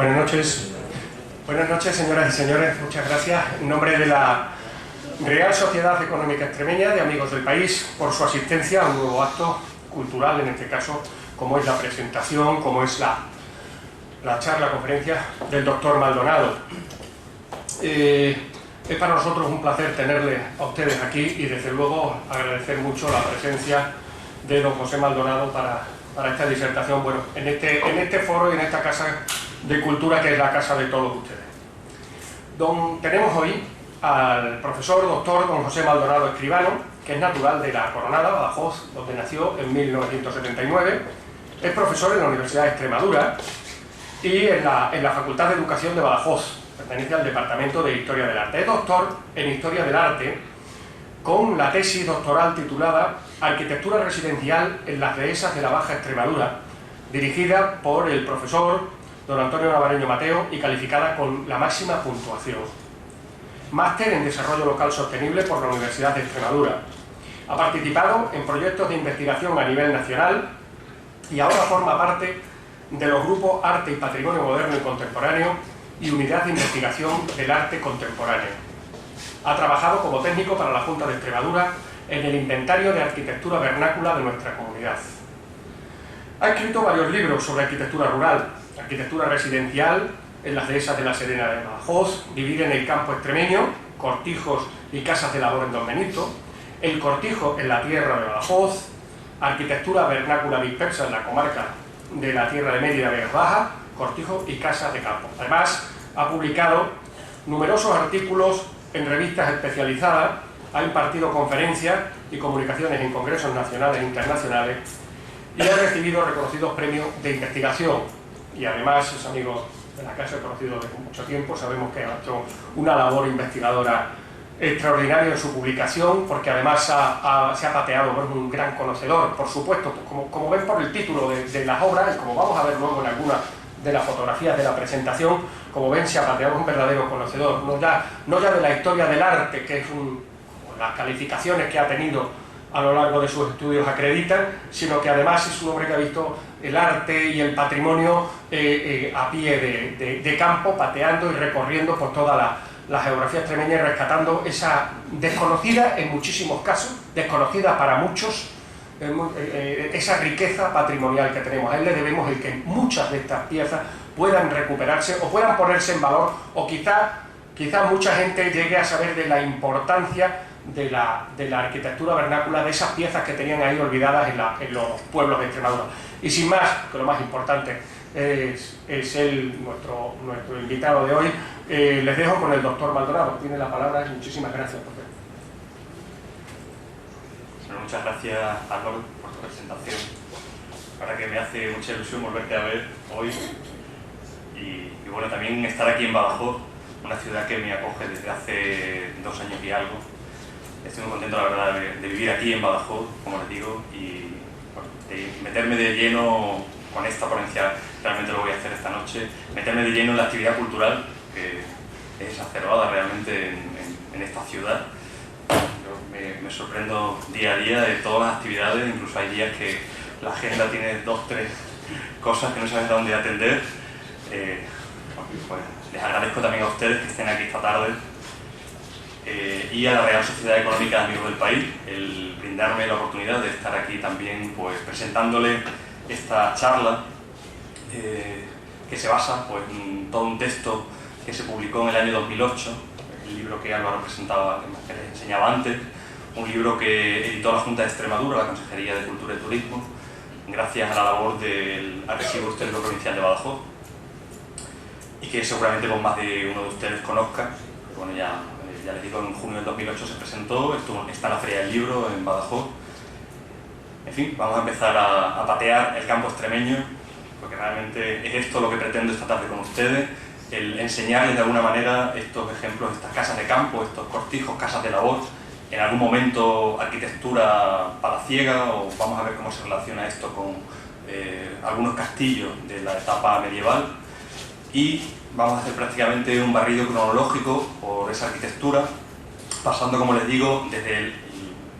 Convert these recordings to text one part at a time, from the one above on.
Buenas noches, señoras y señores. Muchas gracias. En nombre de la Real Sociedad Económica Extremeña de Amigos del País, por su asistencia a un nuevo acto cultural, en este caso, como es la presentación, como es la charla, conferencia del doctor Maldonado. Es para nosotros un placer tenerle a ustedes aquí y, desde luego, agradecer mucho la presencia de don José Maldonado para esta disertación, bueno, en este foro y en esta casa de cultura que es la casa de todos ustedes. Tenemos hoy al profesor doctor don José Maldonado Escribano, que es natural de La Coronada, Badajoz, donde nació en 1979, es profesor en la Universidad de Extremadura y en la Facultad de Educación de Badajoz, pertenece al Departamento de Historia del Arte. Es doctor en Historia del Arte con la tesis doctoral titulada Arquitectura residencial en las dehesas de la Baja Extremadura, dirigida por el profesor don Antonio Navareño Mateo y calificada con la máxima puntuación. Máster en Desarrollo Local Sostenible por la Universidad de Extremadura. Ha participado en proyectos de investigación a nivel nacional y ahora forma parte de los grupos Arte y Patrimonio Moderno y Contemporáneo y Unidad de Investigación del Arte Contemporáneo. Ha trabajado como técnico para la Junta de Extremadura en el inventario de arquitectura vernácula de nuestra comunidad. Ha escrito varios libros sobre arquitectura rural, arquitectura residencial en las dehesas de la Serena de Badajoz, Vivir en el campo extremeño, Cortijos y casas de labor en Don Benito, El cortijo en la tierra de Badajoz, Arquitectura vernácula dispersa en la comarca de la Tierra de Mérida de Baja, Cortijos y casas de campo. Además, ha publicado numerosos artículos en revistas especializadas, ha impartido conferencias y comunicaciones en congresos nacionales e internacionales y ha recibido reconocidos premios de investigación. Y además es amigo de la casa, conocido desde mucho tiempo, sabemos que ha hecho una labor investigadora extraordinaria en su publicación, porque además se ha pateado, es un gran conocedor, por supuesto, como ven por el título de las obras, y como vamos a ver luego en algunas de las fotografías de la presentación, como ven, se ha pateado, un verdadero conocedor, no ya de la historia del arte, que es las calificaciones que ha tenido a lo largo de sus estudios acreditan, sino que además es un hombre que ha visto el arte y el patrimonio a pie de campo, pateando y recorriendo por toda la geografía extremeña y rescatando esa desconocida, en muchísimos casos, desconocida para muchos, esa riqueza patrimonial que tenemos. A él le debemos el que muchas de estas piezas puedan recuperarse o puedan ponerse en valor, o quizá mucha gente llegue a saber de la importancia de la arquitectura vernácula, de esas piezas que tenían ahí olvidadas en los pueblos de Extremadura. Y sin más, que lo más importante es él, nuestro invitado de hoy, les dejo con el doctor Maldonado. Tiene la palabra. Muchísimas gracias, profesor. Bueno, muchas gracias, Álvaro, por tu presentación. La verdad que me hace mucha ilusión volverte a ver hoy y bueno, también estar aquí en Badajoz, una ciudad que me acoge desde hace 2 años y algo. Estoy muy contento, la verdad, de vivir aquí en Badajoz, como les digo, y bueno, de meterme de lleno con esta ponencia. Realmente lo voy a hacer esta noche, meterme de lleno en la actividad cultural, que es exacerbada realmente en esta ciudad. Yo me sorprendo día a día de todas las actividades, incluso hay días que la agenda tiene 2 o 3 cosas que no sabes dónde atender. Pues, les agradezco también a ustedes que estén aquí esta tarde y a la Real Sociedad Económica de Amigos del País el brindarme la oportunidad de estar aquí también, pues, presentándole esta charla que se basa, pues, en todo un texto que se publicó en el año 2008, el libro que Álvaro presentaba, que les enseñaba antes, un libro que editó la Junta de Extremadura, la Consejería de Cultura y Turismo, gracias a la labor del Archivo Histórico Provincial de Badajoz, y que seguramente pues, más de uno de ustedes conozca. Bueno, ya les digo, en junio del 2008 se presentó, está en la Feria del Libro en Badajoz. En fin, vamos a empezar a patear el campo extremeño, porque realmente es esto lo que pretendo esta tarde con ustedes, el enseñarles de alguna manera estos ejemplos, estas casas de campo, estos cortijos, casas de labor, en algún momento arquitectura palaciega, o vamos a ver cómo se relaciona esto con algunos castillos de la etapa medieval, y vamos a hacer prácticamente un barrido cronológico por esa arquitectura, pasando, como les digo, desde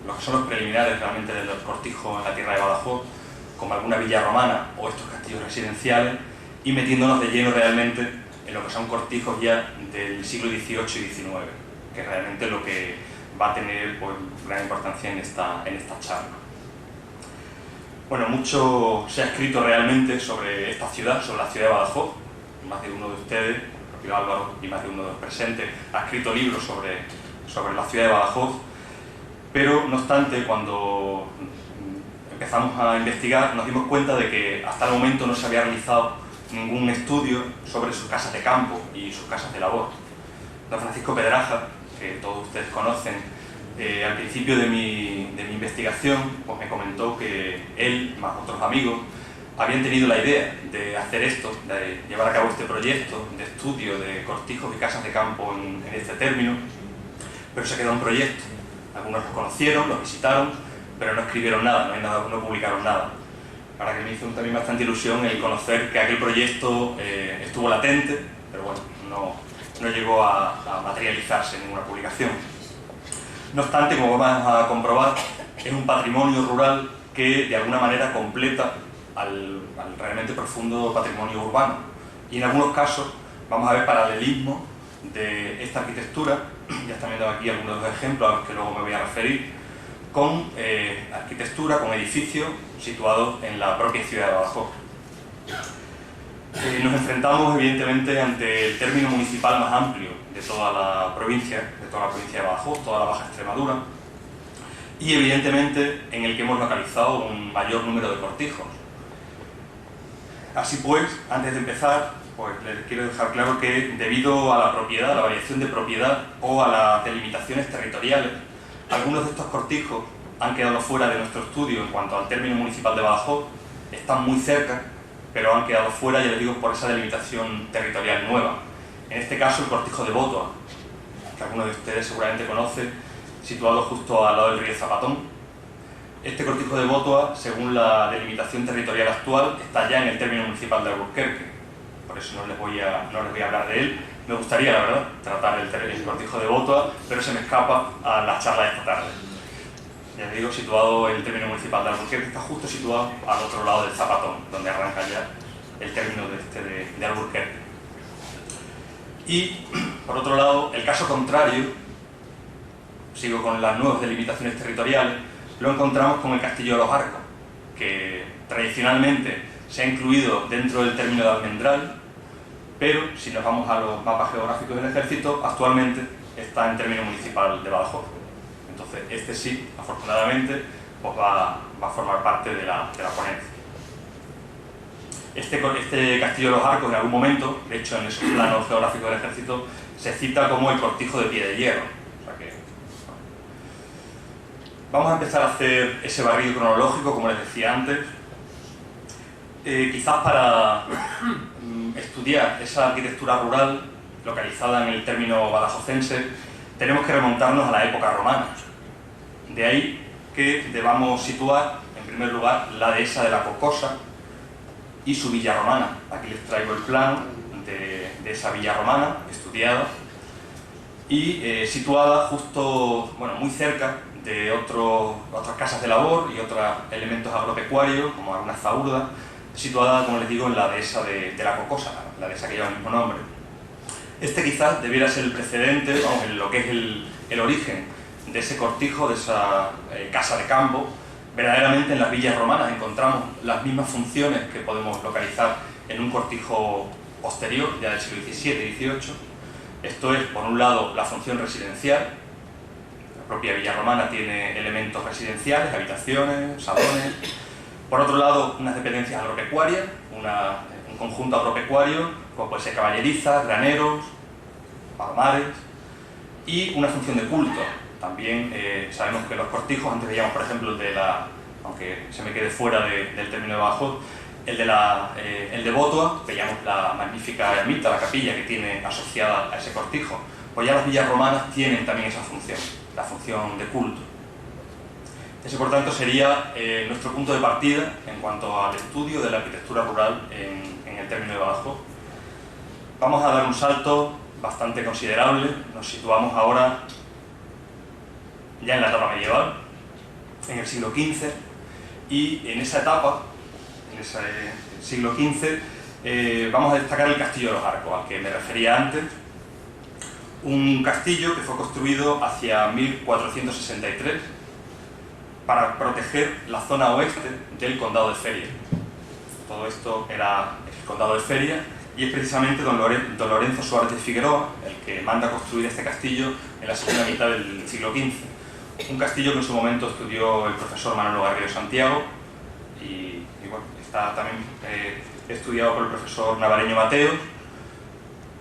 lo que son los preliminares realmente de los cortijos en la tierra de Badajoz, como alguna villa romana o estos castillos residenciales, y metiéndonos de lleno realmente en lo que son cortijos ya del siglo XVIII y XIX, que es realmente lo que va a tener pues, gran importancia en esta charla. Bueno, mucho se ha escrito realmente sobre esta ciudad, sobre la ciudad de Badajoz. Más de uno de ustedes, el propio Álvaro y más de uno de los presentes, ha escrito libros sobre la ciudad de Badajoz, pero no obstante, cuando empezamos a investigar nos dimos cuenta de que hasta el momento no se había realizado ningún estudio sobre sus casas de campo y sus casas de labor. Don Francisco Pedraja, que todos ustedes conocen, al principio de mi investigación pues me comentó que él, más otros amigos, habían tenido la idea de hacer esto, de llevar a cabo este proyecto de estudio de cortijos y casas de campo en este término, pero se quedó un proyecto. Algunos lo conocieron, lo visitaron, pero no escribieron nada, no publicaron nada. Para que me hizo también bastante ilusión el conocer que aquel proyecto estuvo latente, pero bueno, no llegó a materializarse en ninguna publicación. No obstante, como vamos a comprobar, es un patrimonio rural que de alguna manera completa al realmente profundo patrimonio urbano. Y en algunos casos vamos a ver paralelismo de esta arquitectura, ya están viendo aquí algunos de los ejemplos a los que luego me voy a referir, con arquitectura, con edificios situados en la propia ciudad de Badajoz. Nos enfrentamos evidentemente ante el término municipal más amplio de toda la provincia de Badajoz, toda la Baja Extremadura, y evidentemente en el que hemos localizado un mayor número de cortijos. Así pues, antes de empezar, pues les quiero dejar claro que debido a la propiedad, a la variación de propiedad o a las delimitaciones territoriales, algunos de estos cortijos han quedado fuera de nuestro estudio en cuanto al término municipal de Badajoz, están muy cerca, pero han quedado fuera, ya les digo, por esa delimitación territorial nueva. En este caso, el cortijo de Bótoa, que algunos de ustedes seguramente conocen, situado justo al lado del río Zapatón. Este cortijo de Bótoa, según la delimitación territorial actual, está ya en el término municipal de Alburquerque. Por eso no les voy a hablar de él. Me gustaría, la verdad, tratar el cortijo de Bótoa, pero se me escapa a la charla de esta tarde. Ya les digo, situado en el término municipal de Alburquerque, está justo situado al otro lado del Zapatón, donde arranca ya el término de Alburquerque. Y, por otro lado, el caso contrario, sigo con las nuevas delimitaciones territoriales, lo encontramos con el Castillo de los Arcos, que tradicionalmente se ha incluido dentro del término de Almendral, pero si nos vamos a los mapas geográficos del Ejército, actualmente está en término municipal de Badajoz. Entonces, este sí, afortunadamente, pues va a formar parte de la ponencia. Este Castillo de los Arcos, en algún momento, de hecho en esos planos geográficos del Ejército, se cita como el cortijo de Pie de Hierro. O sea que, vamos a empezar a hacer ese barrido cronológico, como les decía antes. Quizás para estudiar esa arquitectura rural localizada en el término badajozense, tenemos que remontarnos a la época romana. De ahí que debamos situar, en primer lugar, la dehesa de la Cocosa y su villa romana. Aquí les traigo el plano de esa villa romana, estudiada, y situada justo, bueno, muy cerca de otras casas de labor y otros elementos agropecuarios, como algunas zaurdas, situada, como les digo, en la dehesa de la Cocosa, la dehesa que lleva el mismo nombre. Este quizás debiera ser el precedente, vamos, en lo que es el origen de ese cortijo, de esa casa de campo. Verdaderamente en las villas romanas encontramos las mismas funciones que podemos localizar en un cortijo posterior, ya del siglo XVII y XVIII. Esto es, por un lado, la función residencial. La propia villa romana tiene elementos residenciales, habitaciones, salones. Por otro lado, unas dependencias agropecuarias, un conjunto agropecuario, como puede ser caballerizas, graneros, palomares, y una función de culto. También sabemos que los cortijos, antes veíamos, por ejemplo, aunque se me quede fuera del término de Badajoz, el de Bótoa, veíamos la magnífica ermita, la capilla que tiene asociada a ese cortijo. Pues ya las villas romanas tienen también esa función, la función de culto. Ese, por tanto, sería nuestro punto de partida en cuanto al estudio de la arquitectura rural en el término de Badajoz. Vamos a dar un salto bastante considerable, nos situamos ahora ya en la etapa medieval, en el siglo XV, y en esa etapa, en ese siglo XV, vamos a destacar el Castillo de los Arcos, al que me refería antes. Un castillo que fue construido hacia 1463 para proteger la zona oeste del condado de Feria. Todo esto era el condado de Feria y es precisamente don Lorenzo Suárez de Figueroa el que manda construir este castillo en la segunda mitad del siglo XV. Un castillo que en su momento estudió el profesor Manolo Garrido Santiago y bueno, está también estudiado por el profesor Navareño Mateos.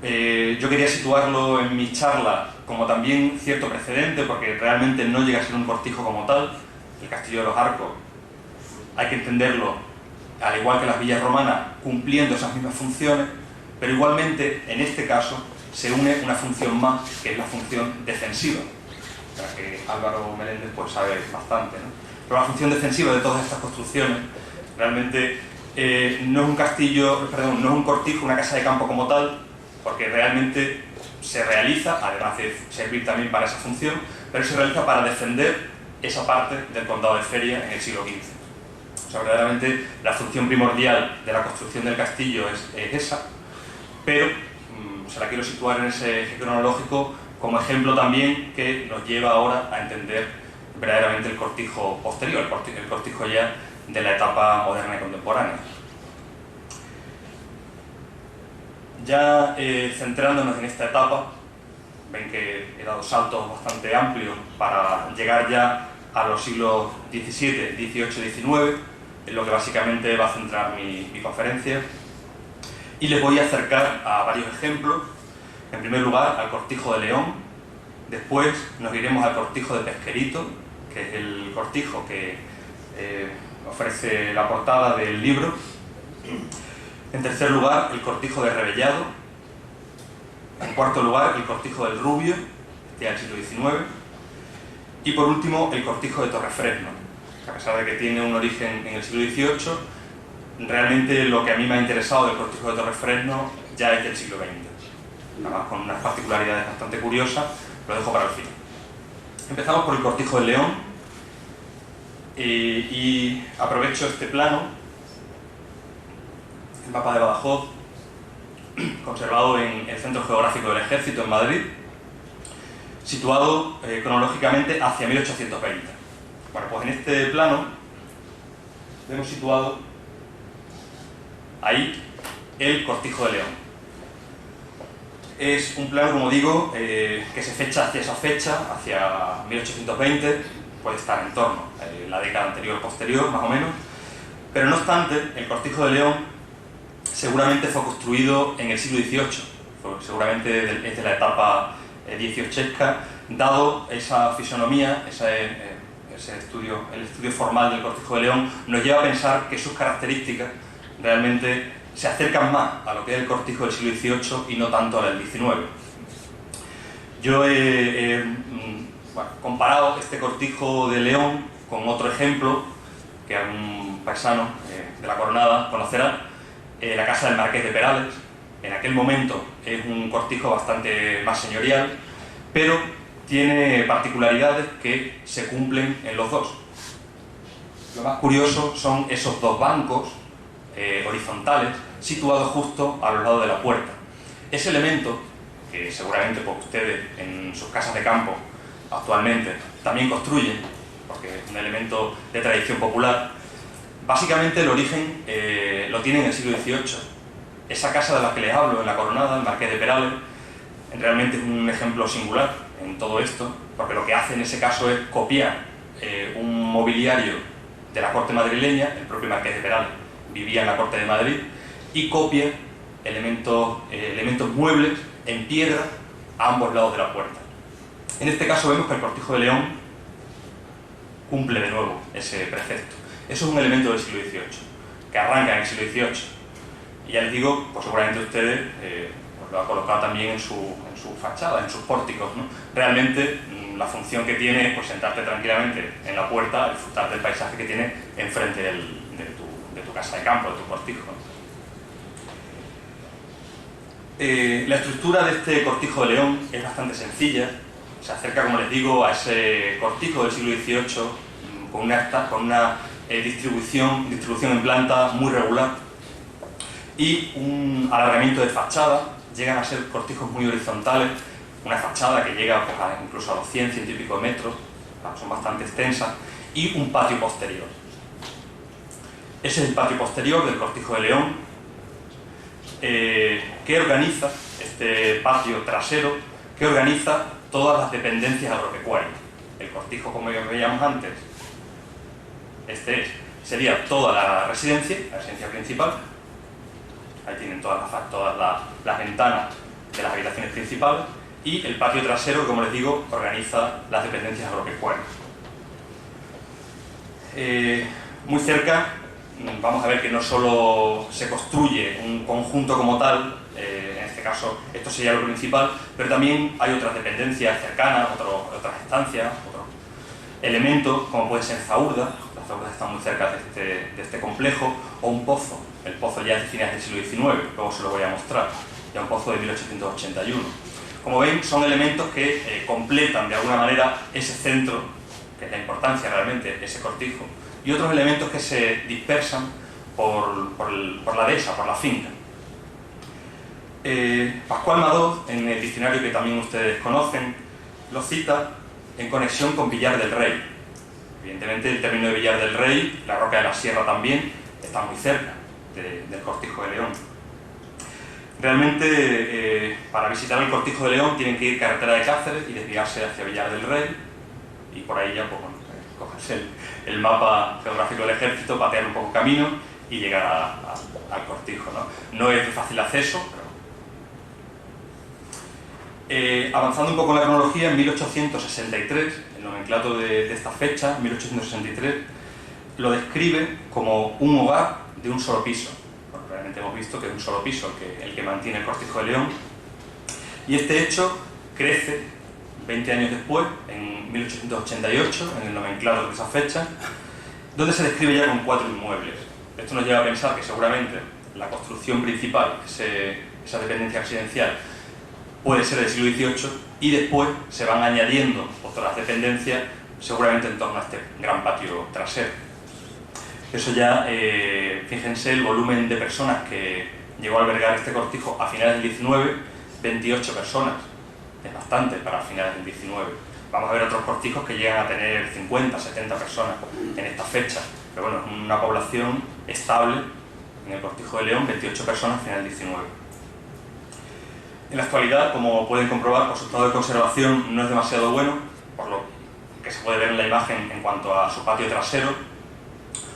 Yo quería situarlo en mi charla como también cierto precedente, porque realmente no llega a ser un cortijo como tal. El Castillo de los Arcos hay que entenderlo, al igual que las villas romanas, cumpliendo esas mismas funciones, pero igualmente en este caso se une una función más, que es la función defensiva, de la que Álvaro Meléndez pues sabe bastante, ¿no? Pero la función defensiva de todas estas construcciones realmente no es un castillo, perdón, no es un cortijo, una casa de campo como tal, porque realmente se realiza, además de servir también para esa función, pero se realiza para defender esa parte del condado de Feria en el siglo XV. O sea, verdaderamente la función primordial de la construcción del castillo es esa, pero se la quiero situar en ese eje cronológico como ejemplo también que nos lleva ahora a entender verdaderamente el cortijo posterior, el cortijo ya de la etapa moderna y contemporánea. Ya centrándonos en esta etapa, ven que he dado saltos bastante amplios para llegar ya a los siglos XVII, XVIII, XIX, en lo que básicamente va a centrar mi conferencia. Y les voy a acercar a varios ejemplos. En primer lugar, al Cortijo de León. Después nos iremos al Cortijo de Pesquerito, que es el cortijo que ofrece la portada del libro. En tercer lugar, el Cortijo de Rebellado. En cuarto lugar, el Cortijo del Rubio, ya del siglo XIX. Y por último, el Cortijo de Torrefresno, que a pesar de que tiene un origen en el siglo XVIII, realmente lo que a mí me ha interesado del Cortijo de Torrefresno ya es del siglo XX. Además, con unas particularidades bastante curiosas, lo dejo para el final. Empezamos por el Cortijo del León y aprovecho este plano, el mapa de Badajoz, conservado en el Centro Geográfico del Ejército en Madrid, situado cronológicamente hacia 1820. Bueno, pues en este plano hemos situado ahí el Cortijo de León. Es un plano, como digo, que se fecha hacia esa fecha, hacia 1820, puede estar en torno a la década anterior o posterior, más o menos, pero no obstante, el Cortijo de León seguramente fue construido en el siglo XVIII, seguramente es de la etapa dieciochesca, dado esa fisonomía, el estudio formal del Cortijo de León nos lleva a pensar que sus características realmente se acercan más a lo que es el cortijo del siglo XVIII y no tanto al del XIX. Yo he comparado este Cortijo de León con otro ejemplo que algún paisano de la Coronada conocerá, la casa del Marqués de Perales. En aquel momento es un cortijo bastante más señorial, pero tiene particularidades que se cumplen en los dos. Lo más curioso son esos dos bancos horizontales situados justo a los lados de la puerta. Ese elemento, que seguramente pues, ustedes en sus casas de campo actualmente también construyen, porque es un elemento de tradición popular, básicamente el origen lo tiene en el siglo XVIII. Esa casa de la que les hablo, en la Coronada, el Marqués de Perales, realmente es un ejemplo singular en todo esto, porque lo que hace en ese caso es copiar un mobiliario de la corte madrileña. El propio Marqués de Perales vivía en la corte de Madrid, y copia elementos muebles en piedra a ambos lados de la puerta. En este caso vemos que el Cortijo de León cumple de nuevo ese precepto. Eso es un elemento del siglo XVIII, que arranca en el siglo XVIII. Y ya les digo, pues seguramente ustedes pues lo han colocado también en su fachada, en sus pórticos, ¿no? Realmente la función que tiene es pues, sentarte tranquilamente en la puerta a disfrutar del paisaje que tiene enfrente de tu casa de campo, de tu cortijo, ¿no? La estructura de este Cortijo de León es bastante sencilla. Se acerca, como les digo, a ese cortijo del siglo XVIII con una distribución en planta muy regular. y un alargamiento de fachada. Llegan a ser cortijos muy horizontales, una fachada que llega pues, incluso a los 100, 100 y pico de metros, son bastante extensas, y un patio posterior. Ese es el patio posterior del Cortijo de León, que organiza, este patio trasero, que organiza todas las dependencias agropecuarias. El cortijo, como ya veíamos antes, sería toda la residencia principal. Ahí tienen todas las ventanas de las habitaciones principales, y el patio trasero, como les digo, organiza las dependencias agropecuarias. Muy cerca vamos a ver que no solo se construye un conjunto como tal, en este caso esto sería lo principal, pero también hay otras dependencias cercanas, otras estancias, otros elementos, como puede ser zaurda. Las zaurdas están muy cerca de este complejo, o un pozo. El pozo ya es de finales del siglo XIX, luego se lo voy a mostrar, ya un pozo de 1881. Como ven, son elementos que completan de alguna manera ese centro, que es la importancia realmente de ese cortijo, y otros elementos que se dispersan por la dehesa, por la finca. Pascual Madoz, en el diccionario que también ustedes conocen, lo cita en conexión con Villar del Rey. Evidentemente el término de Villar del Rey, la Roca de la Sierra también, está muy cerca del Cortijo de León. Realmente, para visitar el Cortijo de León tienen que ir carretera de Cáceres y desviarse hacia Villar del Rey, y por ahí ya pues, bueno, cogerse el mapa geográfico del ejército, patear un poco camino y llegar al cortijo, ¿no? No es de fácil acceso, pero... avanzando un poco en la cronología, en 1863, el nomenclato de esta fecha, 1863, lo describe como un hogar de un solo piso. Bueno, realmente hemos visto que es un solo piso el que mantiene el Cortijo de León, y este hecho crece 20 años después, en 1888, en el nomenclato de esa fecha, donde se describe ya con 4 inmuebles. Esto nos lleva a pensar que seguramente la construcción principal, esa dependencia residencial, puede ser del siglo XVIII, y después se van añadiendo otras dependencias, seguramente en torno a este gran patio trasero. Eso ya, fíjense el volumen de personas que llegó a albergar este cortijo a finales del XIX, 28 personas. Es bastante para finales del XIX. Vamos a ver otros cortijos que llegan a tener 50, 70 personas en esta fecha. Pero bueno, es una población estable en el Cortijo de León, 28 personas a final del XIX. En la actualidad, como pueden comprobar, pues su estado de conservación no es demasiado bueno, por lo que se puede ver en la imagen en cuanto a su patio trasero.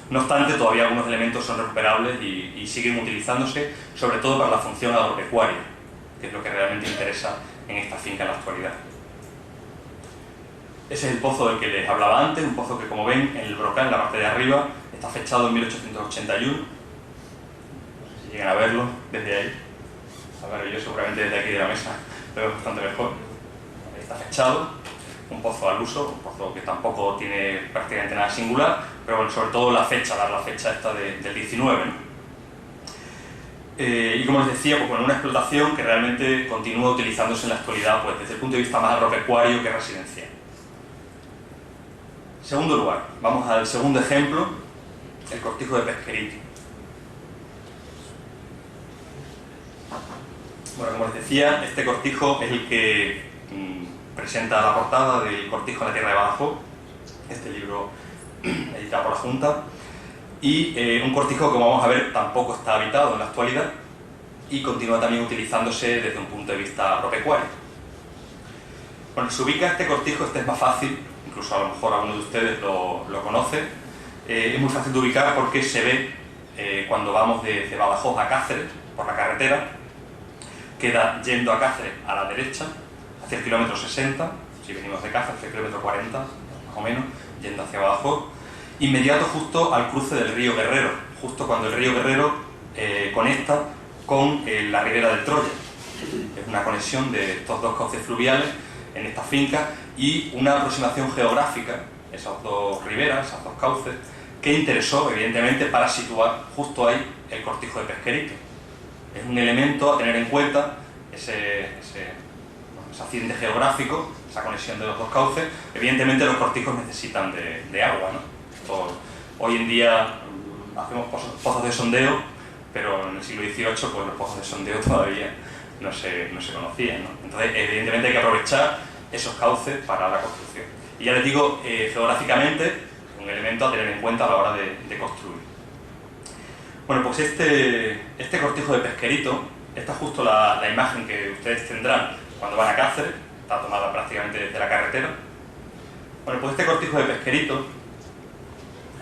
No obstante, todavía algunos elementos son recuperables y siguen utilizándose, sobre todo para la función agropecuaria, que es lo que realmente interesa en esta finca en la actualidad. Ese es el pozo del que les hablaba antes, un pozo que, como ven, en el brocal, en la parte de arriba, está fechado en 1881. No sé si llegan a verlo desde ahí. A ver, yo seguramente desde aquí de la mesa lo veo bastante mejor. Está fechado, un pozo al uso, un pozo que tampoco tiene prácticamente nada singular, pero bueno, sobre todo la fecha, dar la fecha esta del 19, ¿no? Y como les decía, pues bueno, una explotación que realmente continúa utilizándose en la actualidad, pues desde el punto de vista más agropecuario que residencial. Segundo lugar, vamos al segundo ejemplo, el Cortijo de Pesquerito. Bueno, como les decía, este cortijo es el que presenta la portada del Cortijo en la Tierra de Badajoz, este libro editado por la Junta, y un cortijo, como vamos a ver, tampoco está habitado en la actualidad y continúa también utilizándose desde un punto de vista agropecuario. Bueno, se ubica este cortijo, este es más fácil, incluso a lo mejor alguno de ustedes lo conoce, es muy fácil de ubicar porque se ve cuando vamos de Badajoz a Cáceres, por la carretera, queda yendo a Cáceres a la derecha, hacia el kilómetro 60, si venimos de Cáceres, hacia el kilómetro 40, más o menos, yendo hacia Badajoz, inmediato justo al cruce del río Guerrero, justo cuando el río Guerrero conecta con la ribera del Troya. Es una conexión de estos dos cauces fluviales en esta finca y una aproximación geográfica, esas dos riberas, esos dos cauces, que interesó evidentemente para situar justo ahí el Cortijo de Pesquerito. Es un elemento a tener en cuenta, ese accidente geográfico, esa conexión de los dos cauces. Evidentemente los cortijos necesitan de agua, ¿no? Hoy en día hacemos pozos de sondeo, pero en el siglo XVIII pues, los pozos de sondeo todavía no se conocían, ¿no? Entonces, evidentemente hay que aprovechar esos cauces para la construcción. Y ya les digo, geográficamente, un elemento a tener en cuenta a la hora de construir. Bueno, pues este cortijo de Pesquerito, esta es justo la imagen que ustedes tendrán cuando van a Cáceres, está tomada prácticamente desde la carretera. Bueno, pues este cortijo de Pesquerito,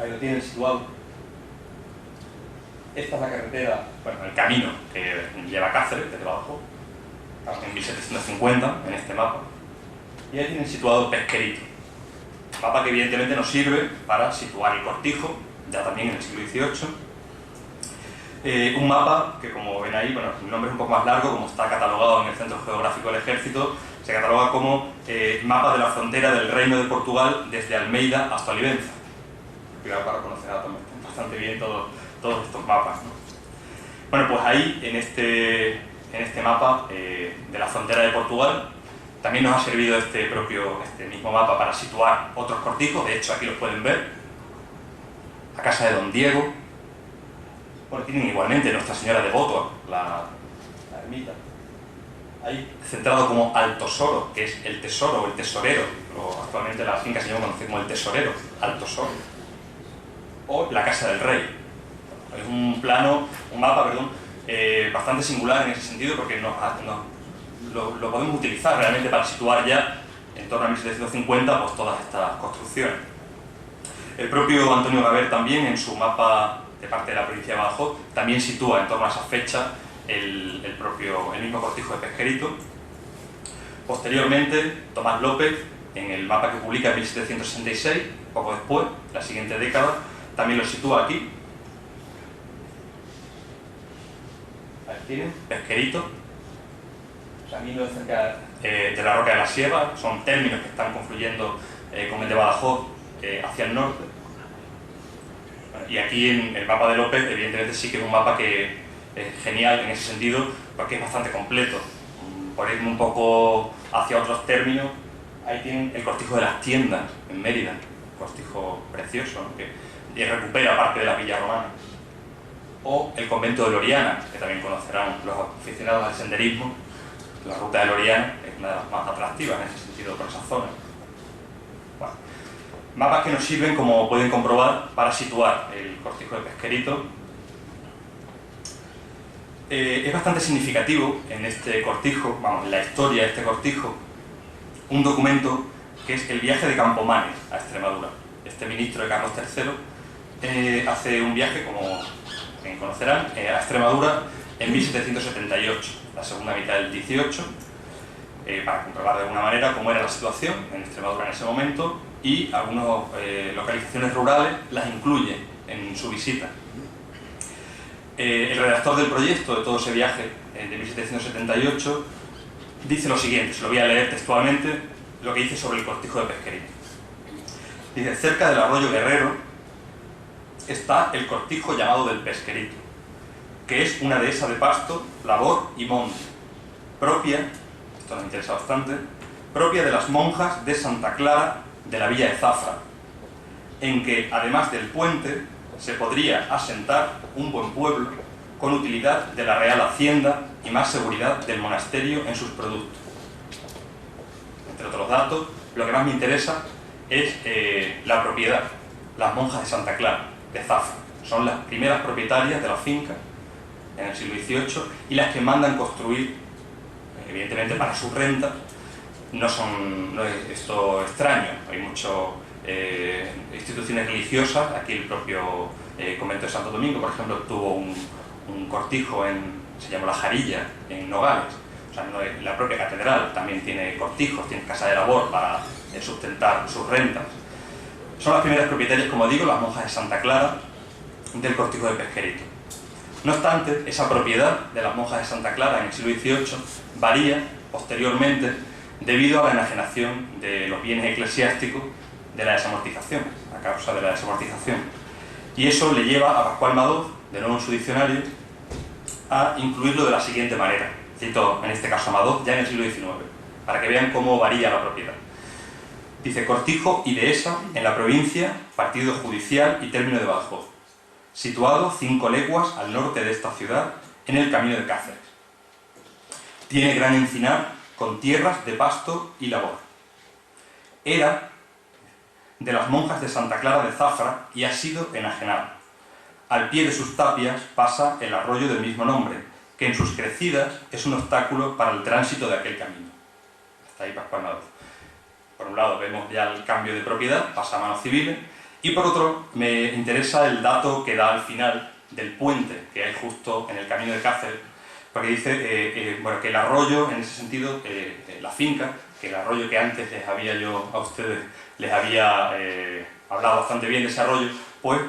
ahí lo tienen situado. Esta es la carretera, bueno, el camino que lleva a Cáceres desde abajo, en 1750, en este mapa. Y ahí tienen situado Pesquerito. Mapa que evidentemente nos sirve para situar el cortijo, ya también en el siglo XVIII. Un mapa que, como ven ahí, bueno, el nombre es un poco más largo, como está catalogado en el Centro Geográfico del Ejército, se cataloga como mapa de la frontera del Reino de Portugal desde Almeida hasta Olivenza. Cuidado para conocer bastante bien todos estos mapas, ¿no? Bueno, pues ahí, en este mapa de la frontera de Portugal, también nos ha servido este mismo mapa para situar otros cortijos. De hecho, aquí los pueden ver. La casa de Don Diego. Bueno, tienen igualmente Nuestra Señora de Botoa, la ermita. Ahí centrado como Altosoro, que es el tesoro o el tesorero. Actualmente la finca se llama conocida como el tesorero, Altosoro. O la Casa del Rey. Es un mapa, bastante singular en ese sentido, porque lo podemos utilizar realmente para situar ya en torno a 1750 pues, todas estas construcciones. El propio Antonio Gaber también, en su mapa de parte de la provincia de Badajoz, también sitúa en torno a esa fecha el mismo cortijo de Pesquerito. Posteriormente, Tomás López, en el mapa que publica en 1766, poco después, la siguiente década, también lo sitúa aquí. Ahí tienen, Pesquerito, camino cerca de la Roca de la Sierra, son términos que están confluyendo con el de Badajoz hacia el norte. Y aquí en el mapa de López, evidentemente sí que es un mapa que es genial en ese sentido, porque es bastante completo. Por irme un poco hacia otros términos, ahí tienen el cortijo de las Tiendas, en Mérida, un cortijo precioso, ¿no? que recupera parte de la villa romana. O el convento de Loriana, que también conocerán los aficionados al senderismo. La ruta de Loriana es una de las más atractivas en ese sentido por esa zona. Bueno, mapas que nos sirven, como pueden comprobar, para situar el cortijo de Pesquerito. Es bastante significativo en este cortijo, en la historia de este cortijo, un documento que es el viaje de Campomanes a Extremadura. Este ministro de Carlos III hace un viaje, como bien conocerán, a Extremadura en 1778, la segunda mitad del 18, para comprobar de alguna manera cómo era la situación en Extremadura en ese momento, y algunas localizaciones rurales las incluye en su visita. El redactor del proyecto de todo ese viaje de 1778 dice lo siguiente, se lo voy a leer textualmente, lo que dice sobre el cortijo de Pesquerito. Dice: cerca del arroyo Guerrero está el cortijo llamado del Pesquerito, que es una dehesa de pasto, labor y monte, propia, esto nos interesa bastante, propia de las monjas de Santa Clara de la villa de Zafra, en que, además del puente, se podría asentar un buen pueblo con utilidad de la Real Hacienda y más seguridad del monasterio en sus productos. Entre otros datos, lo que más me interesa es la propiedad, las monjas de Santa Clara de Zafra. Son las primeras propietarias de la finca en el siglo XVIII y las que mandan construir, evidentemente para su renta. No es esto extraño, hay muchas instituciones religiosas. Aquí el propio convento de Santo Domingo, por ejemplo, tuvo un cortijo, se llama La Jarilla, en Nogales. O sea, la propia catedral también tiene cortijos, tiene casa de labor para sustentar sus rentas. Son las primeras propietarias, como digo, las monjas de Santa Clara del cortijo de Pesquerito. No obstante, esa propiedad de las monjas de Santa Clara en el siglo XVIII varía posteriormente debido a la enajenación de los bienes eclesiásticos de la desamortización, a causa de la desamortización. Y eso le lleva a Pascual Madoz, de nuevo en su diccionario, a incluirlo de la siguiente manera. Cito en este caso a Madoz, ya en el siglo XIX, para que vean cómo varía la propiedad. Dice: cortijo y dehesa en la provincia, partido judicial y término de Badajoz. situado 5 leguas al norte de esta ciudad, en el camino de Cáceres. Tiene gran encinar con tierras de pasto y labor. Era de las monjas de Santa Clara de Zafra y ha sido enajenado. Al pie de sus tapias pasa el arroyo del mismo nombre, que en sus crecidas es un obstáculo para el tránsito de aquel camino. Hasta ahí Pascual Madoz. Por un lado vemos ya el cambio de propiedad, pasa a manos civiles, y por otro me interesa el dato que da al final del puente que hay justo en el camino de Cáceres, porque dice bueno, que el arroyo, en ese sentido, la finca, que el arroyo que antes les había yo a ustedes, les había hablado bastante bien de ese arroyo, pues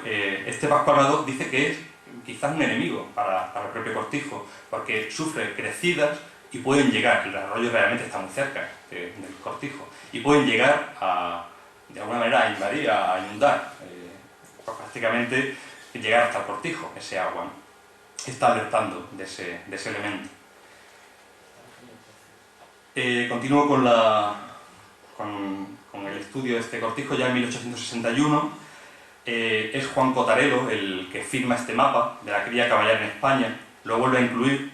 este Pascual Madoz dice que es quizás un enemigo para el propio Cortijo, porque sufre crecidas y pueden llegar, el arroyo realmente está muy cerca del Cortijo, y pueden llegar a, de alguna manera, a invadir, a inundar, pues prácticamente llegar hasta el Cortijo, ese agua, ¿no? Está alertando de ese elemento. Continúo con el estudio de este Cortijo. Ya en 1861 es Juan Cotarelo el que firma este mapa de la cría caballar en España, lo vuelve a incluir,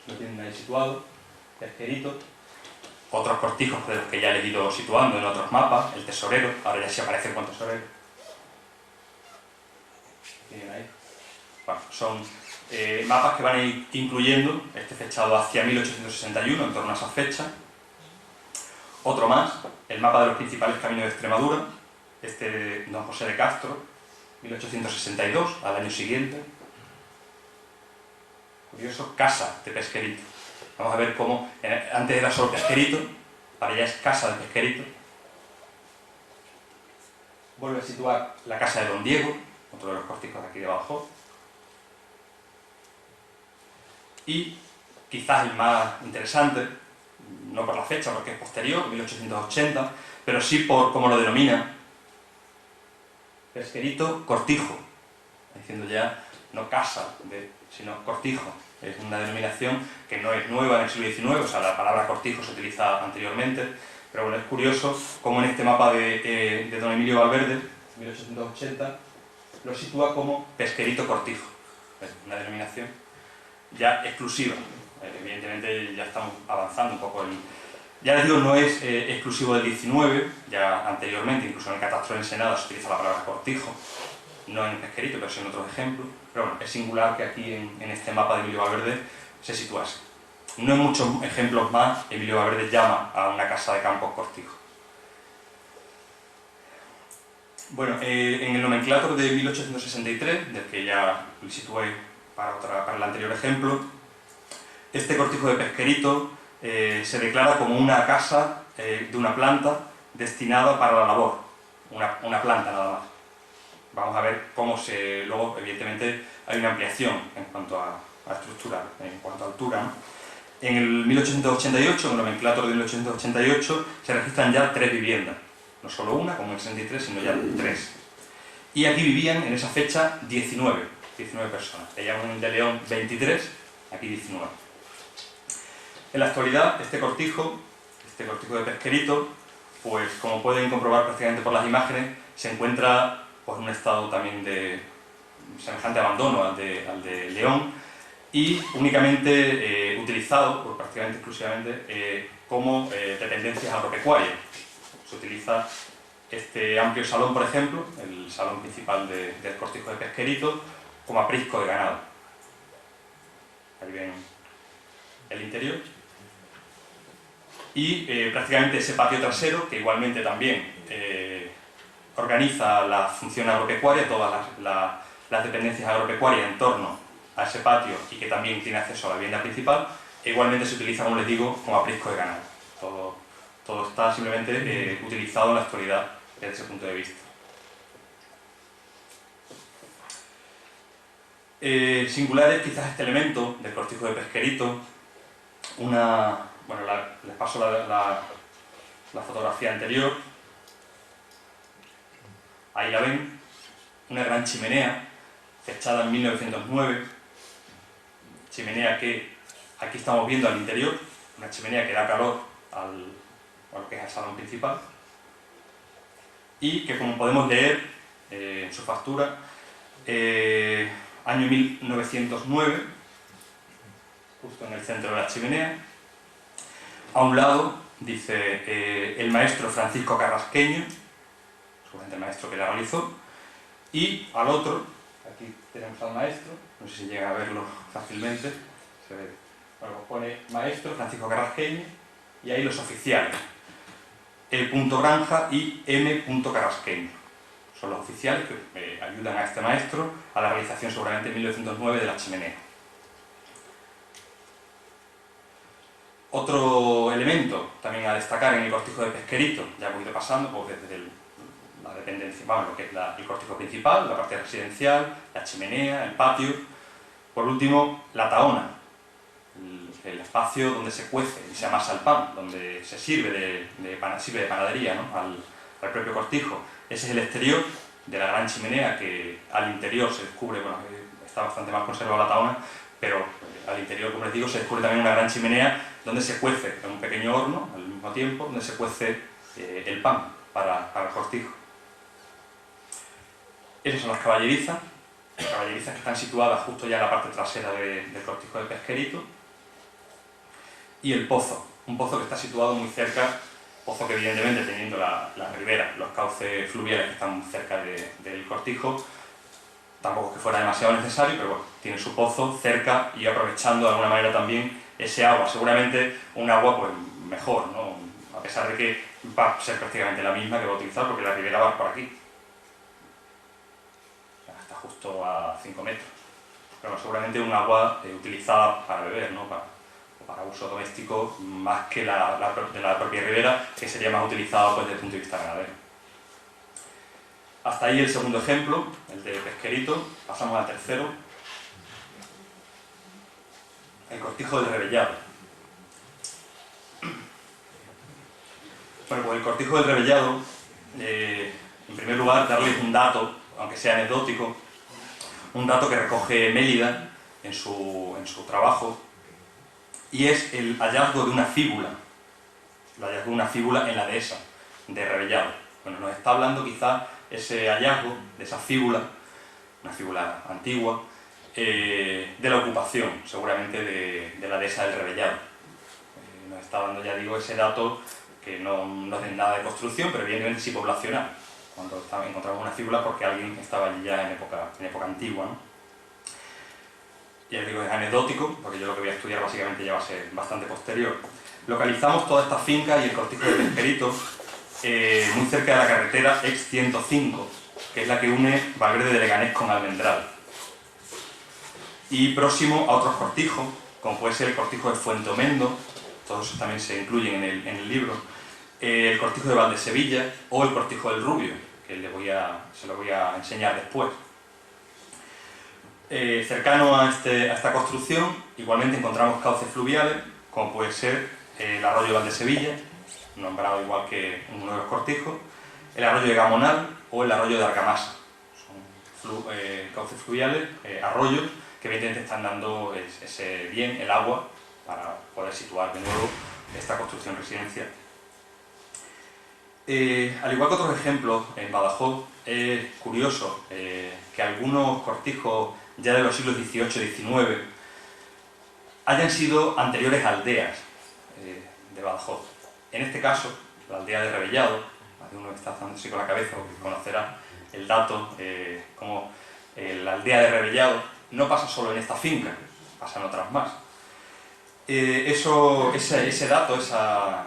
lo tienen ahí situado, Pesquerito, otros cortijos de los que ya les he ido situando en otros mapas, el Tesorero, ahora ya sí aparece con Tesorero. Tienen ahí. Bueno, son mapas que van a ir incluyendo, este fechado hacia 1861, en torno a esa fecha. Otro más, el mapa de los principales caminos de Extremadura, este de Don José de Castro, 1862, al año siguiente. Curioso, Casa de Pesquerito. Vamos a ver cómo, antes era solo Pesquerito, para allá es Casa de Pesquerito. Vuelve a situar la casa de Don Diego, otro de los cortijos de aquí de abajo. Y quizás el más interesante, no por la fecha, porque es posterior, 1880, pero sí por cómo lo denomina, Pesquerito Cortijo, diciendo ya no casa, sino cortijo. Es una denominación que no es nueva en el siglo XIX, o sea, la palabra cortijo se utiliza anteriormente, pero bueno, es curioso cómo en este mapa de don Emilio Valverde, 1880, lo sitúa como Pesquerito Cortijo. Es una denominación ya exclusiva. Evidentemente ya estamos avanzando un poco en... Ya les digo, no es exclusivo del 19, ya anteriormente, incluso en el Catastro de Ensenada se utiliza la palabra cortijo, no en Pesquerito, pero sí en otros ejemplos. Pero bueno, es singular que aquí en este mapa de Emilio Valverde se situase. No en muchos ejemplos más, Emilio Valverde llama a una casa de campo cortijo. Bueno, en el nomenclátor de 1863, del que ya lo situé para el anterior ejemplo, este cortijo de Pesquerito se declara como una casa de una planta destinada para la labor, una planta nada más. Vamos a ver cómo luego, evidentemente, hay una ampliación en cuanto a estructura, en cuanto a altura, ¿no? En el 1888, en el nomenclátor de 1888, se registran ya 3 viviendas. No solo una, como en el 63, sino ya 3. Y aquí vivían, en esa fecha, 19 personas. Ella de León 23, aquí 19. En la actualidad, este cortijo de Pesquerito, pues como pueden comprobar prácticamente por las imágenes, se encuentra pues, en un estado también de semejante abandono al de León y únicamente utilizado, pues, prácticamente exclusivamente, como dependencias agropecuarias. Se utiliza este amplio salón, por ejemplo, el salón principal del cortijo de Pesquerito, como aprisco de ganado. Ahí ven el interior. Y prácticamente ese patio trasero, que igualmente también organiza la función agropecuaria, todas las dependencias agropecuarias en torno a ese patio y que también tiene acceso a la vivienda principal, e igualmente se utiliza, como les digo, como aprisco de ganado. Todo está simplemente utilizado en la actualidad desde ese punto de vista. Singular es quizás este elemento del cortijo de Pesquerito. Bueno, les paso la fotografía anterior. Ahí la ven, una gran chimenea, fechada en 1909. Chimenea que aquí estamos viendo al interior, una chimenea que da calor a lo que es el salón principal. Y que, como podemos leer en su factura, Año 1909, justo en el centro de la chimenea. A un lado dice el maestro Francisco Carrasqueño, seguramente el maestro que la realizó, y al otro, aquí tenemos al maestro, no sé si llega a verlo fácilmente, se ve, bueno, pone maestro Francisco Carrasqueño, y ahí los oficiales, E. Granja y M. Carrasqueño. Son los oficiales que ayudan a este maestro a la realización seguramente en 1909 de la chimenea. Otro elemento también a destacar en el cortijo de Pesquerito, ya hemos ido pasando pues desde la dependencia, vamos, lo que es el cortijo principal, la parte residencial, la chimenea, el patio. Por último, la tahona, el espacio donde se cuece y se amasa el pan, donde se sirve de panadería, ¿no? al propio cortijo. Ese es el exterior de la gran chimenea, que al interior se descubre, bueno, está bastante más conservada la tahona, pero al interior, como les digo, se descubre también una gran chimenea donde se cuece en un pequeño horno, al mismo tiempo, donde se cuece el pan para el cortijo. Esas son las caballerizas que están situadas justo ya en la parte trasera del cortijo de Pesquerito. Y el pozo, un pozo que está situado muy cerca, pozo que evidentemente teniendo la ribera, los cauces fluviales que están cerca del cortijo, tampoco es que fuera demasiado necesario, pero bueno, tiene su pozo cerca y aprovechando de alguna manera también ese agua, seguramente un agua pues mejor, ¿no? A pesar de que va a ser prácticamente la misma que va a utilizar porque la ribera va por aquí. Está justo a 5 metros. Pero seguramente un agua utilizada para beber, ¿no? Para uso doméstico, más que de la propia ribera, que sería más utilizado pues, desde el punto de vista ganadero. Hasta ahí el segundo ejemplo, el de Pesquerito. Pasamos al tercero, el cortijo del Rebellado. Bueno, pues el cortijo del Rebellado, en primer lugar, darles un dato, aunque sea anecdótico, un dato que recoge Mélida en su trabajo, y es el hallazgo de una fíbula, en la dehesa de Rebellado. Bueno, nos está hablando quizá ese hallazgo de esa fíbula, una fíbula antigua, de la ocupación, seguramente, de la dehesa del Rebellado. Nos está dando, ya digo, ese dato que no es nada de construcción, pero evidentemente sí poblacional, cuando encontramos una fíbula porque alguien estaba allí ya en época antigua, ¿no? Ya os digo, es anecdótico, porque yo lo que voy a estudiar básicamente ya va a ser bastante posterior. Localizamos toda esta finca y el cortijo de Pesquerito muy cerca de la carretera Ex-105, que es la que une Valverde de Leganés con Almendral. Y próximo a otros cortijos, como puede ser el cortijo de Fuenteomendo, todos esos también se incluyen en el libro, el cortijo de Valdesevilla o el cortijo del Rubio, que se lo voy a enseñar después. Cercano a esta construcción, igualmente encontramos cauces fluviales, como puede ser el arroyo de Valdesevilla, nombrado igual que uno de los cortijos, el arroyo de Gamonal o el arroyo de Argamasa. Son cauces fluviales, arroyos, que evidentemente están dando el agua para poder situar de nuevo esta construcción residencial. Al igual que otros ejemplos, en Badajoz es curioso que algunos cortijos ya de los siglos XVIII y XIX hayan sido anteriores aldeas de Badajoz. En este caso, la aldea de Rebellado, más de uno está haciéndose con la cabeza porque conocerá el dato, como la aldea de Rebellado no pasa solo en esta finca, pasa en otras más. Ese dato, esa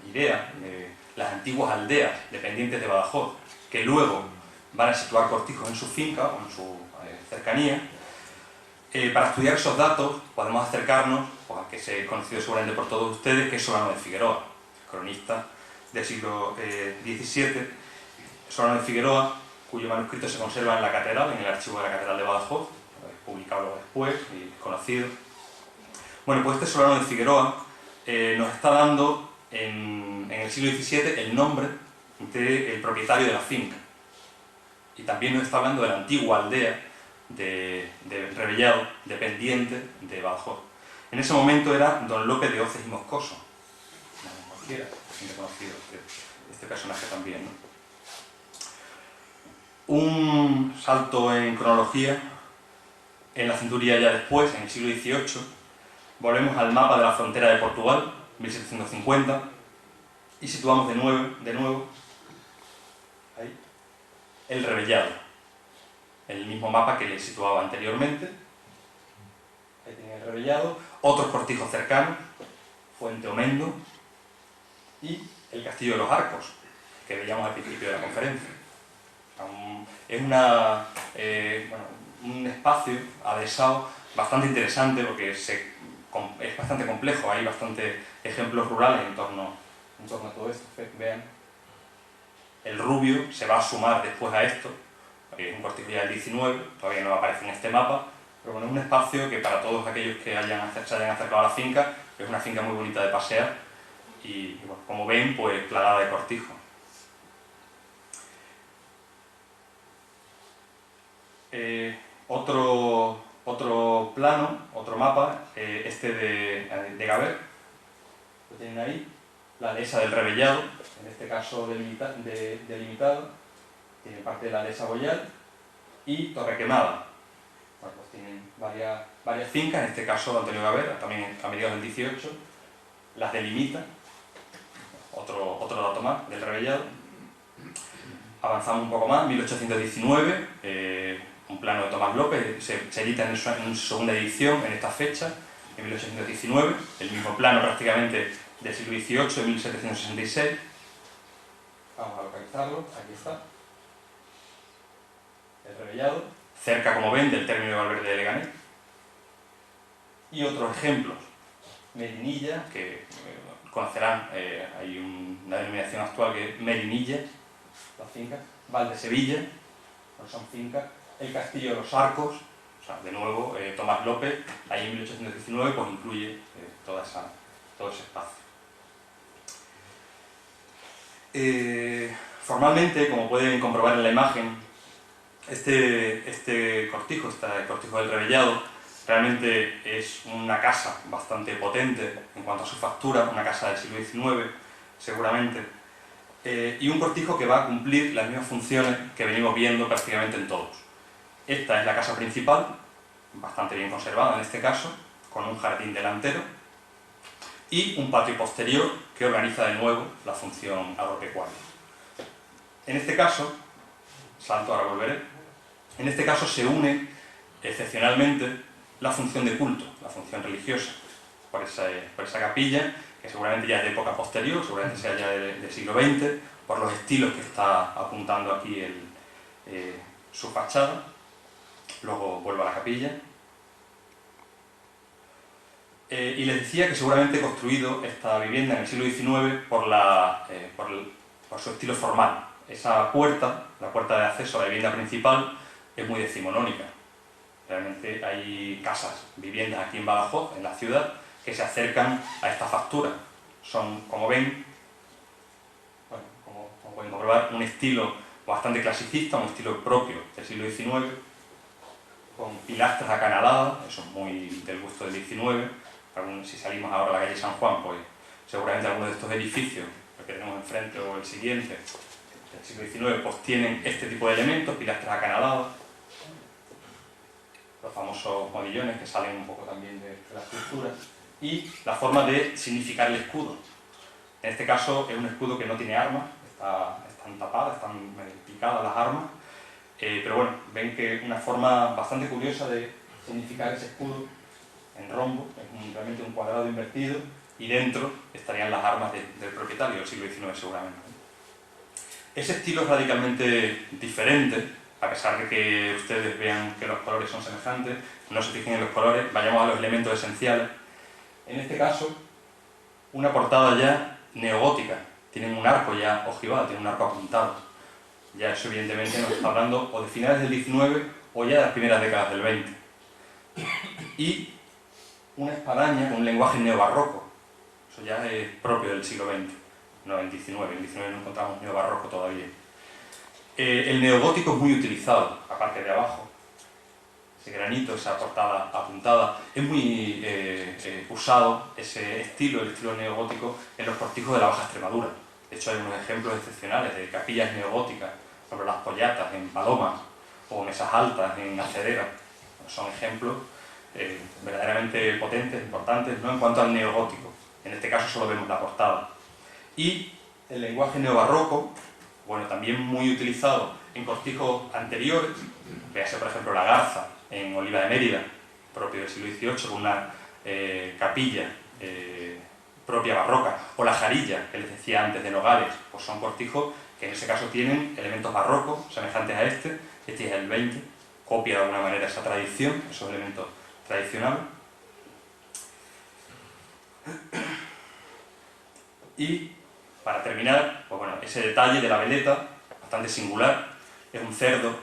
idea de las antiguas aldeas dependientes de Badajoz, que luego van a situar cortijos en su finca o en su cercanía, para estudiar esos datos podemos acercarnos pues, al que se ha conocido seguramente por todos ustedes, que es Solano de Figueroa, cronista del siglo XVII. Solano de Figueroa, cuyo manuscrito se conserva en la catedral, en el archivo de la catedral de Badajoz, publicado después y conocido. Bueno, pues este Solano de Figueroa nos está dando en el siglo XVII el nombre del propietario de la finca. Y también nos está hablando de la antigua aldea de Rebellado, dependiente de Badajoz. En ese momento era don Lope de Oces y Moscoso. No cualquiera, siempre conocido este personaje también, ¿no? Un salto en cronología, en la centuria ya después, en el siglo XVIII, volvemos al mapa de la frontera de Portugal, 1750, y situamos de nuevo ahí, el Revellado, el mismo mapa que le situaba anteriormente. Ahí tiene el Revellado, otros cortijos cercanos, Fuente Omendo y el Castillo de los Arcos, que veíamos al principio de la conferencia. Es un espacio adhesado bastante interesante porque es bastante complejo, hay bastantes ejemplos rurales en torno a todo esto. Vean, el Rubio se va a sumar después a esto, es un cortijo ya del 19, todavía no aparece en este mapa, pero bueno, es un espacio que para todos aquellos que se hayan acercado a la finca, es una finca muy bonita de pasear y bueno, como ven, pues plagada de cortijos. Otro plano, otro mapa, este de Gaber, lo tienen ahí, la dehesa del Revellado, en este caso delimitado, tiene parte de la dehesa Boyal y Torrequemada. Bueno, pues tienen varias fincas, en este caso Antonio Gaber, también a mediados del 18, las delimita, otro dato más del Revellado. Avanzamos un poco más, 1819, un plano de Tomás López, se edita en su segunda edición en esta fecha, en 1819, el mismo plano prácticamente del siglo XVIII, en 1766. Vamos a localizarlo, aquí está. El Revellado, cerca, como ven, del término de Valverde de Leganés. Y otros ejemplos, Merinilla, que conocerán, hay una denominación actual que es Merinilla, las fincas, Valdesevilla, no son fincas, el Castillo de los Arcos, o sea, de nuevo, Tomás López, ahí en 1819, pues incluye todo ese espacio. Formalmente, como pueden comprobar en la imagen, este cortijo, el cortijo del Revellado, realmente es una casa bastante potente en cuanto a su factura, una casa del siglo XIX, seguramente, y un cortijo que va a cumplir las mismas funciones que venimos viendo prácticamente en todos. Esta es la casa principal, bastante bien conservada en este caso, con un jardín delantero y un patio posterior que organiza de nuevo la función agropecuaria. En este caso, salto, ahora volveré, en este caso se une excepcionalmente la función de culto, la función religiosa, por esa capilla, que seguramente ya es de época posterior, seguramente sea ya del siglo XX, por los estilos que está apuntando aquí su fachada. Luego vuelvo a la capilla. Y les decía que seguramente he construido esta vivienda en el siglo XIX por su estilo formal. Esa puerta, la puerta de acceso a la vivienda principal, es muy decimonónica. Realmente hay casas, viviendas aquí en Badajoz, en la ciudad, que se acercan a esta factura. Son, como ven, bueno, como pueden comprobar, un estilo bastante clasicista, un estilo propio del siglo XIX, con pilastras acanaladas, eso es muy del gusto del XIX. Si salimos ahora a la calle San Juan, pues seguramente algunos de estos edificios, el que tenemos enfrente o el siguiente, del siglo XIX, pues tienen este tipo de elementos, pilastras acanaladas, los famosos modillones que salen un poco también de las estructuras, y la forma de significar el escudo. En este caso es un escudo que no tiene armas, están tapadas, están picadas las armas, pero bueno, ven que es una forma bastante curiosa de significar ese escudo en rombo, es realmente un cuadrado invertido, y dentro estarían las armas del propietario del siglo XIX seguramente. Ese estilo es radicalmente diferente, a pesar de que ustedes vean que los colores son semejantes, no se fijen en los colores, vayamos a los elementos esenciales. En este caso, una portada ya neogótica, tienen un arco ya ojivado, tienen un arco apuntado. Ya eso evidentemente nos está hablando o de finales del XIX o ya de las primeras décadas del XX. Y una espadaña con un lenguaje neobarroco, eso ya es propio del siglo XX, no del XIX, en el XIX no encontramos neobarroco todavía. El neogótico es muy utilizado, aparte de abajo, ese granito, esa portada apuntada, es muy usado ese estilo, el estilo neogótico, en los cortijos de la Baja Extremadura. De hecho hay unos ejemplos excepcionales de capillas neogóticas sobre las pollatas en Paloma o mesas altas en Acedera. Son ejemplos verdaderamente potentes, importantes, ¿no?, en cuanto al neogótico. En este caso solo vemos la portada. Y el lenguaje neobarroco, bueno, también muy utilizado en cortijos anteriores, véase por ejemplo la Garza en Oliva de Mérida, propio del siglo XVIII, con una capilla propia barroca, o la Jarilla, que les decía antes, de Nogales, pues son cortijos que en ese caso tienen elementos barrocos semejantes a este es el 20, copia de alguna manera esa tradición, esos elementos tradicionales. Y para terminar, pues bueno, ese detalle de la veleta, bastante singular, es un cerdo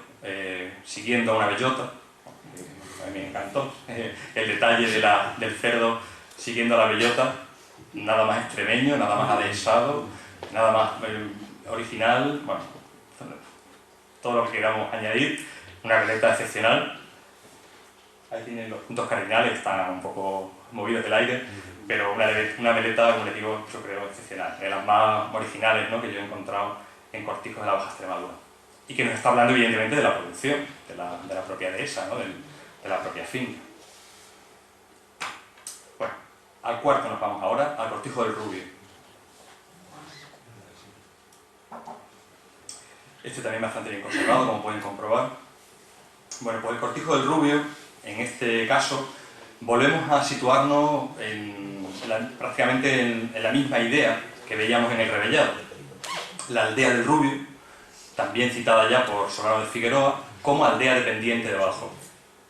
siguiendo a una bellota. A mí me encantó el detalle del cerdo siguiendo a la bellota, nada más extremeño, nada más adhesado, nada más original, bueno, todo lo que queramos añadir, una veleta excepcional. Ahí tienen los puntos cardinales, están un poco movidos del aire, pero una veleta, como les digo, yo creo excepcional, de las más originales, ¿no?, que yo he encontrado en cortijos de la Baja Extremadura. Y que nos está hablando evidentemente de la producción, de la propia dehesa, ¿no?, de la propia finca. Bueno, al cuarto nos vamos ahora, al cortijo del Rubio. Este también bastante bien conservado, como pueden comprobar. Bueno, pues el cortijo del Rubio, en este caso, volvemos a situarnos prácticamente en la misma idea que veíamos en el Rebellado. La aldea del Rubio, también citada ya por Solano de Figueroa, como aldea dependiente de Badajoz.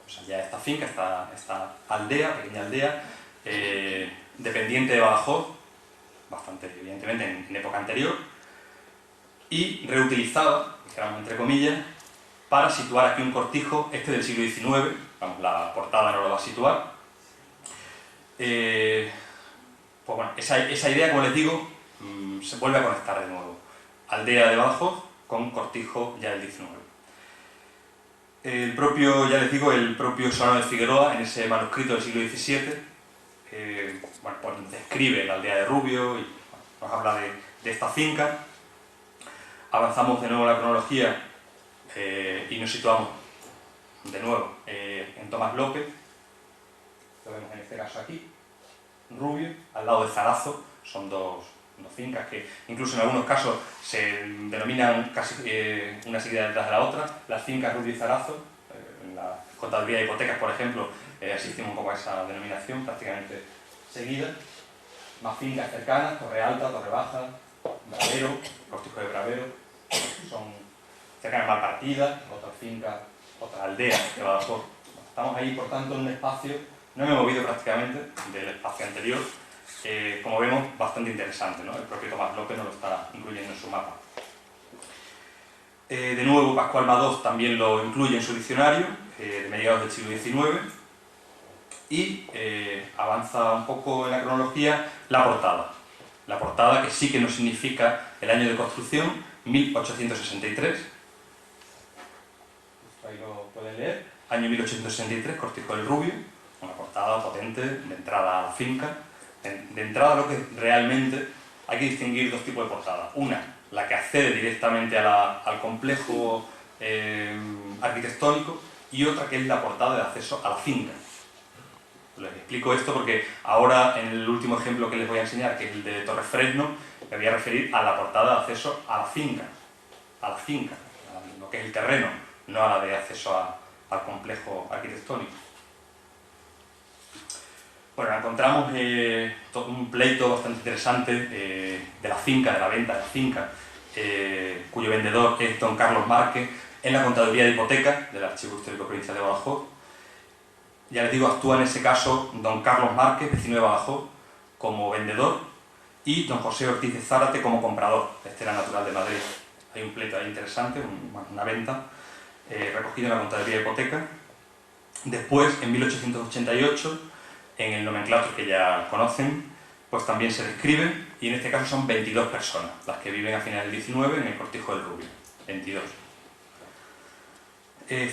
O sea, ya esta finca, esta aldea, pequeña aldea, dependiente de Badajoz, bastante evidentemente en época anterior, y reutilizada, dijéramos entre comillas, para situar aquí un cortijo, este del siglo XIX, vamos, la portada no lo va a situar. Pues bueno, esa idea, como les digo, se vuelve a conectar de nuevo. Aldea de Badajoz con cortijo ya del XIX. Ya les digo, el propio Solano de Figueroa, en ese manuscrito del siglo XVII, bueno, pues describe la aldea de Rubio y nos habla de esta finca. Avanzamos de nuevo en la cronología y nos situamos de nuevo en Tomás López, lo vemos en este caso aquí, Rubio, al lado de Zarazo. Son dos fincas que incluso en algunos casos se denominan casi una seguida detrás de la otra, las fincas Rubio y Zarazo. En la contaduría de hipotecas, por ejemplo, asistimos un poco a esa denominación prácticamente seguida. Más fincas cercanas, Torre Alta, Torre Baja, Bravero, cortijo de Bravero, son cercanas a Malpartida, otra finca, otra aldea de Badajoz. Estamos ahí, por tanto, en un espacio, no me he movido prácticamente del espacio anterior, como vemos, bastante interesante, ¿no? El propio Tomás López nos lo está incluyendo en su mapa. De nuevo, Pascual Madoz también lo incluye en su diccionario, de mediados del siglo XIX, y avanza un poco en la cronología la portada. La portada, que sí que nos significa el año de construcción, 1863. Ahí lo pueden leer. Año 1863, cortijo del Rubio, una portada potente, de entrada a la finca. De entrada, lo que realmente hay que distinguir dos tipos de portadas. Una, la que accede directamente al complejo arquitectónico, y otra que es la portada de acceso a la finca. Les explico esto porque ahora, en el último ejemplo que les voy a enseñar, que es el de Torrefresno, me voy a referir a la portada de acceso a la finca, a lo que es el terreno, no a la de acceso al complejo arquitectónico. Bueno, encontramos un pleito bastante interesante de la finca, de la venta de la finca, cuyo vendedor es don Carlos Márquez, en la contaduría de hipotecas del Archivo Histórico Provincial de Badajoz. Ya les digo, actúa en ese caso don Carlos Márquez, vecino de Badajoz, como vendedor, y don José Ortiz de Zárate como comprador. Este era natural de Madrid. Hay un pleito ahí interesante, una venta, recogida en la contaduría de hipotecas. Después, en 1888, en el nomenclator que ya conocen, pues también se describe, y en este caso son 22 personas las que viven a finales del 19 en el cortijo del Rubio. 22.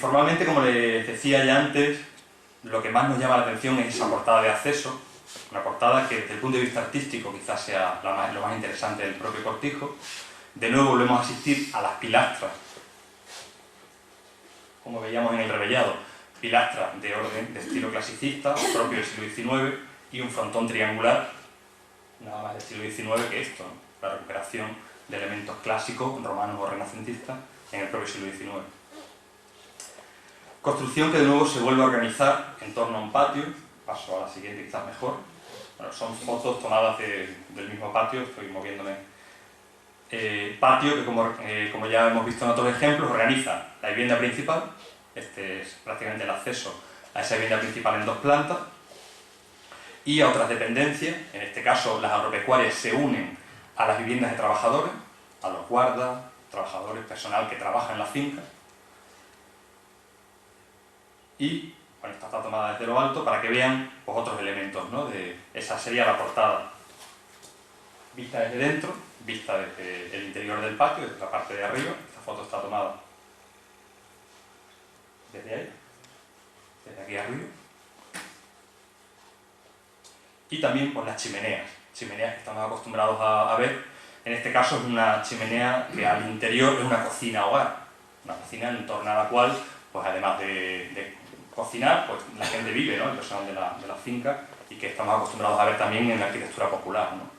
Formalmente, como les decía ya antes, lo que más nos llama la atención es esa portada de acceso, una portada que desde el punto de vista artístico quizás sea lo más interesante del propio cortijo. De nuevo volvemos a asistir a las pilastras como veíamos en el revellado, pilastra de orden de estilo clasicista, propio del siglo XIX, y un frontón triangular, nada más del siglo XIX que esto, ¿no? La recuperación de elementos clásicos, romanos o renacentistas, en el propio siglo XIX. Construcción que de nuevo se vuelve a organizar en torno a un patio. Paso a la siguiente, quizás mejor. Bueno, son fotos tomadas del mismo patio, estoy moviéndome. Patio que, como ya hemos visto en otros ejemplos, organiza la vivienda principal. Este es prácticamente el acceso a esa vivienda principal en 2 plantas. Y a otras dependencias, en este caso las agropecuarias se unen a las viviendas de trabajadores, a los guardas, trabajadores, personal que trabaja en la finca. Y bueno, esta está tomada desde lo alto para que vean pues, otros elementos, ¿no? Esa sería la portada. Vista desde dentro, vista desde el interior del patio, desde la parte de arriba. Esta foto está tomada desde ahí, desde aquí arriba. Y también pues, las chimeneas que estamos acostumbrados a ver. En este caso es una chimenea que al interior es una cocina hogar, una cocina en torno a la cual, pues además de cocinar, pues la gente vive, ¿no? El personal de la finca, y que estamos acostumbrados a ver también en la arquitectura popular, ¿no?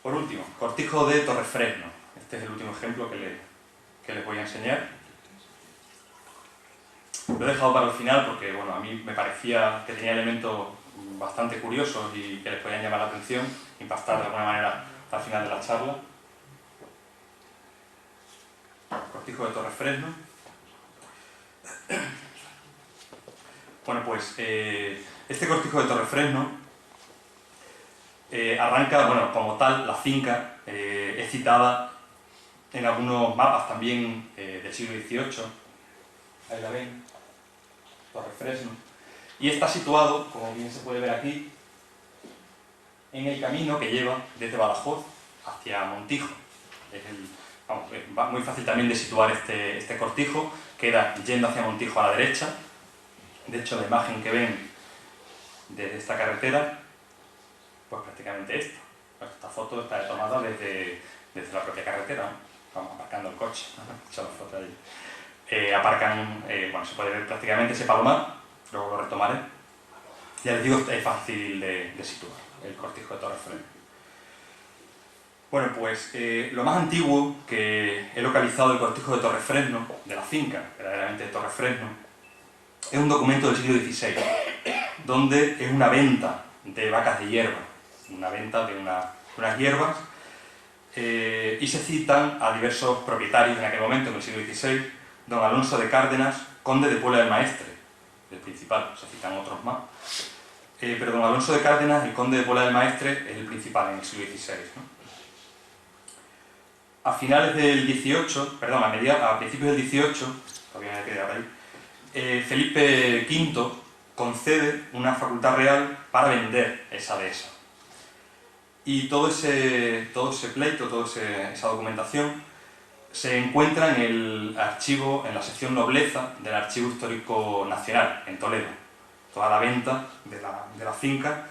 Por último, cortijo de Torrefresno. Este es el último ejemplo que les voy a enseñar. Lo he dejado para el final porque bueno, a mí me parecía que tenía elementos bastante curiosos y que les podían llamar la atención, impactar de alguna manera hasta el final de la charla. Cortijo de Torrefresno. Bueno, pues este cortijo de Torrefresno arranca, bueno, como tal, la finca es citada en algunos mapas también del siglo XVIII. Ahí la ven, Torrefresno. Y está situado, como bien se puede ver aquí, en el camino que lleva desde Badajoz hacia Montijo. Es muy fácil también de situar este cortijo, queda yendo hacia Montijo a la derecha. De hecho, la imagen que ven desde esta carretera, pues prácticamente esta. Esta foto está tomada desde la propia carretera, ¿no? Vamos aparcando el coche, echar la foto allí. Aparcan, bueno, se puede ver prácticamente ese palomar, luego lo retomaré. Ya les digo, es fácil de situar, el cortijo de Torrefresno. Bueno, pues lo más antiguo que he localizado del cortijo de Torrefresno, de la finca, verdaderamente de Torrefresno, es un documento del siglo XVI, donde es una venta de vacas de hierba, una venta de unas hierbas, y se citan a diversos propietarios en aquel momento, en el siglo XVI, don Alonso de Cárdenas, conde de Puebla del Maestre, el principal, se citan otros más, pero don Alonso de Cárdenas, el conde de Puebla del Maestre, es el principal en el siglo XVI, ¿no? A finales del XVIII, perdón, a principios del XVIII, todavía me queda ahí, Felipe V concede una facultad real para vender esa dehesa. Y todo ese pleito, toda esa documentación, se encuentra en el archivo, en la sección Nobleza del Archivo Histórico Nacional, en Toledo. Toda la venta de la finca,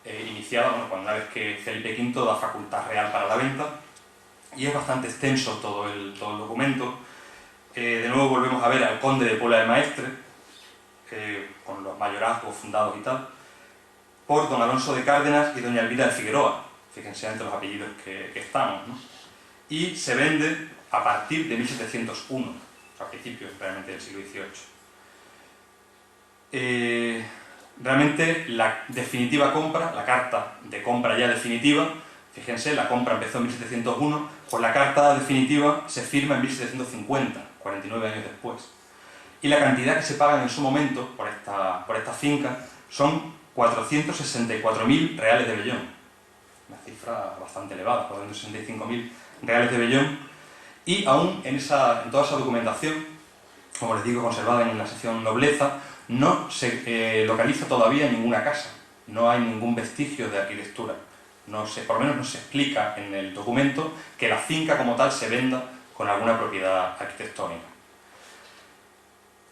iniciada, bueno, una vez que Felipe V da facultad real para la venta, y es bastante extenso todo el documento. De nuevo volvemos a ver al conde de Puebla del Maestre, con los mayorazgos fundados y tal, por don Alonso de Cárdenas y doña Elvira de Figueroa. Fíjense entre los apellidos que estamos, ¿no? Y se vende a partir de 1701, a principios realmente del siglo XVIII. Realmente la definitiva compra, la carta de compra ya definitiva, fíjense, la compra empezó en 1701, pues la carta definitiva se firma en 1750, 49 años después. Y la cantidad que se pagan en su momento por esta finca son 464.000 reales de vellón. Una cifra bastante elevada, 465.000 reales de vellón. Y aún en toda esa documentación, como les digo, conservada en la sección Nobleza, no se localiza todavía ninguna casa. No hay ningún vestigio de arquitectura. Por lo menos no se explica en el documento que la finca como tal se venda con alguna propiedad arquitectónica.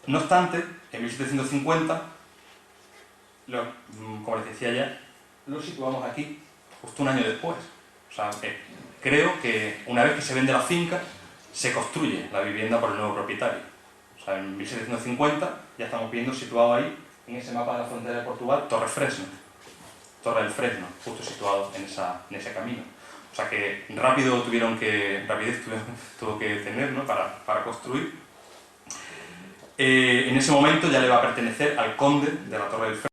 No obstante, en 1750, como les decía ya, lo situamos aquí justo un año después. O sea, creo que una vez que se vende la finca, se construye la vivienda por el nuevo propietario. O sea, en 1750 ya estamos viendo situado ahí, en ese mapa de la frontera de Portugal, Torre del Fresno, justo situado en ese camino. O sea que rapidez tuvo que tener, ¿no?, para construir. En ese momento ya le va a pertenecer al conde de la Torre del Fresno.